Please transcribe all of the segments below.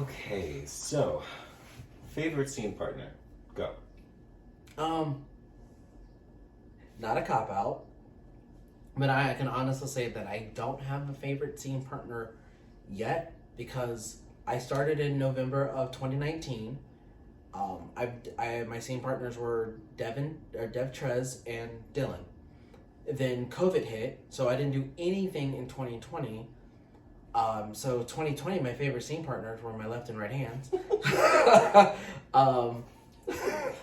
Okay, so favorite scene partner. Go. Um, Not a cop out, but I can honestly say that I don't have a favorite scene partner yet because I started in November of 2019. My scene partners were Dev Trez and Dylan. Then COVID hit, so I didn't do anything in 2020. So 2020, my favorite scene partners were my left and right hands. um,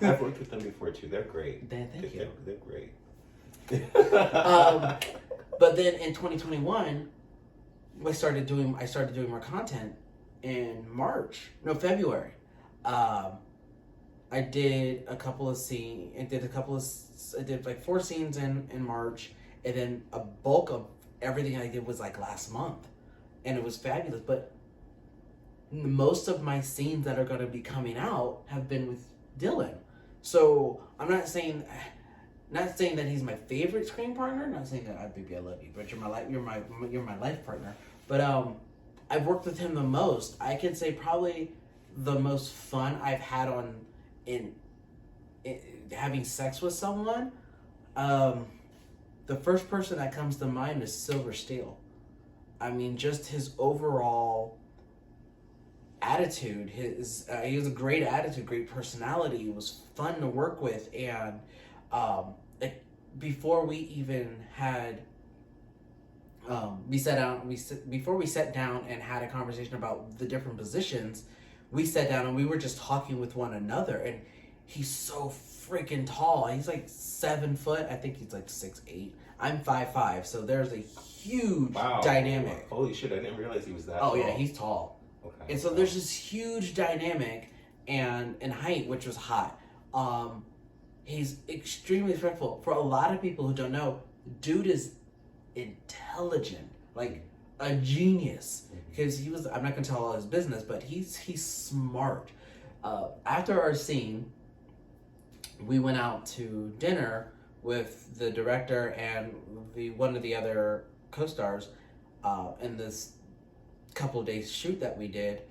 I've worked with them before too. They're great. Thank you. They're great. um, but then in 2021, I started doing more content in February. Um, I did a couple of scenes. I did like 4 scenes in March, and then a bulk of everything I did was like last month, and it was fabulous. But most of my scenes that are going to be coming out have been with Dylan. So I'm not saying that he's my favorite screen partner. Not saying that baby I love you, but you're my life partner. But I've worked with him the most. I can say probably the most fun I've had in having sex with someone. The first person that comes to mind is Silver Steel. I mean, just his overall attitude. He has a great attitude, great personality. He was fun to work with, and before we even had before we sat down and had a conversation about the different positions, we sat down and we were just talking with one another. And he's so freaking tall. He's like 7 foot. I think he's like 6'8". I'm 5'5", so there's a huge dynamic. Holy shit! I didn't realize he was that. Oh tall. Yeah, he's tall. Okay. And so there's this huge dynamic and height, which was hot. He's extremely respectful. For a lot of people who don't know, dude is intelligent, like a genius. Because I'm not gonna tell all his business, but he's smart. After our scene, we went out to dinner with the director and one of the other co-stars in this couple of days shoot that we did,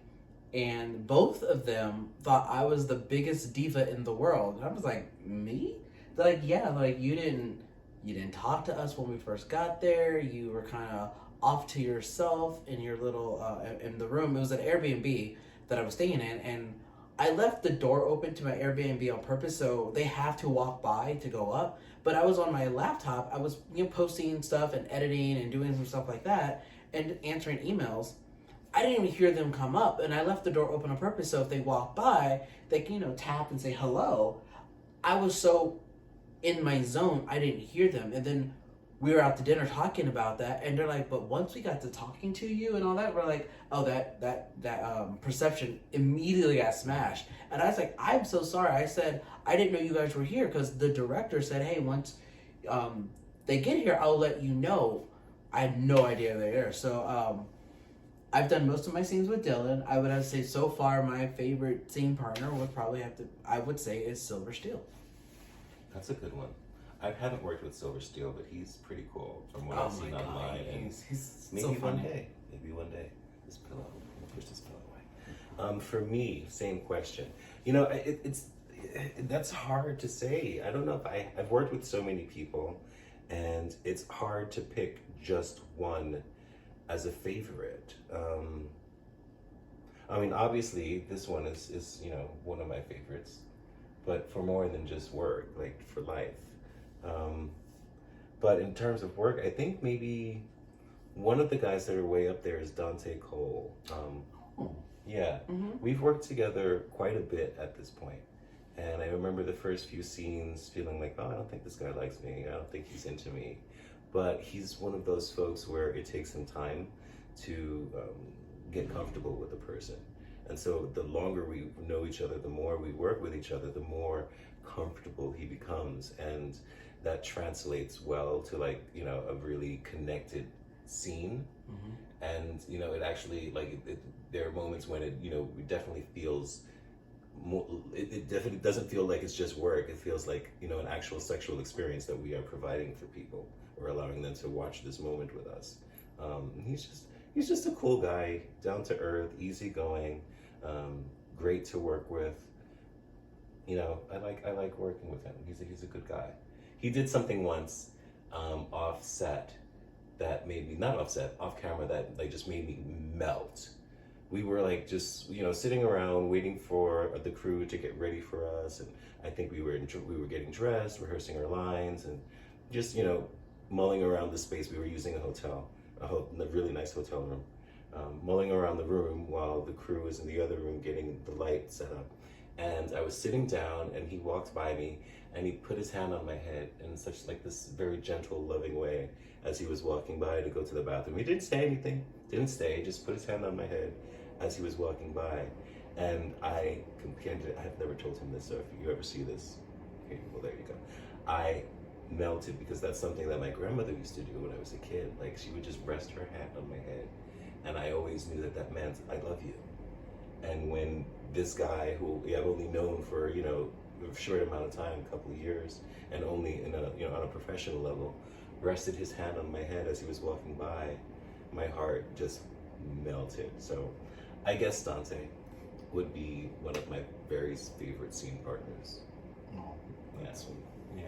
and both of them thought I was the biggest diva in the world. And I was like, me? They're like, yeah, like you didn't talk to us when we first got there. You were kind of off to yourself in your little in the room. It was an Airbnb that I was staying in, and I left the door open to my Airbnb on purpose, so they have to walk by to go up. But I was on my laptop. I was posting stuff and editing and doing some stuff like that and answering emails. I didn't even hear them come up, and I left the door open on purpose, so if they walk by, they can, tap and say hello. I was so in my zone, I didn't hear them. And then we were out to dinner talking about that, and they're like, but once we got to talking to you and all that, we're like, oh, that perception immediately got smashed. And I was like, I'm so sorry. I said, I didn't know you guys were here, because the director said, hey, once they get here, I'll let you know. I had no idea they're there. So, I've done most of my scenes with Dylan. I would have to say so far my favorite scene partner would say is Silver Steel. That's a good one. I haven't worked with Silver Steel, but he's pretty cool from what I've seen online. And he's maybe so one funny. day. Maybe one day. This pillow. Push this pillow away. For me, same question. It's that's hard to say. I don't know if I've worked with so many people, and it's hard to pick just one as a favorite. I mean, obviously, this one is one of my favorites, but for more than just work, like for life. But in terms of work, I think maybe one of the guys that are way up there is Dante Cole. Yeah, we've worked together quite a bit at this point. And I remember the first few scenes feeling like, oh, I don't think this guy likes me. I don't think he's into me. But he's one of those folks where it takes some time to get comfortable with a person. And so the longer we know each other, the more we work with each other, the more comfortable he becomes. And that translates well to a really connected scene. And, it actually, there are moments when it definitely feels more, it definitely doesn't feel like it's just work. It feels like, an actual sexual experience that we are providing for people. We're allowing them to watch this moment with us. He's just a cool guy, down to earth, easygoing. Great to work with. You know, I like working with him. He's a good guy. He did something once off set that made me, not offset, off camera, that like just made me melt. We were like just, you know, sitting around waiting for the crew to get ready for us, and I think we were getting dressed, rehearsing our lines, and just, you know, mulling around the space. We were using a hotel, a really nice hotel room, mulling around the room while the crew was in the other room getting the light set up. And I was sitting down, and he walked by me, and he put his hand on my head in such like this very gentle, loving way as he was walking by to go to the bathroom. He didn't say anything, didn't stay, just put his hand on my head as he was walking by. And I have never told him this, so if you ever see this, okay, well, there you go. I melted because that's something that my grandmother used to do when I was a kid. Like, she would just rest her hand on my head, and I always knew that meant I love you. And when this guy, who I've only known for, you know, a short amount of time, a couple of years, and only in a, you know, on a professional level, rested his hand on my head as he was walking by, my heart just melted. So I guess Dante would be one of my very favorite scene partners. Oh, Yeah. that's sweet. Yeah.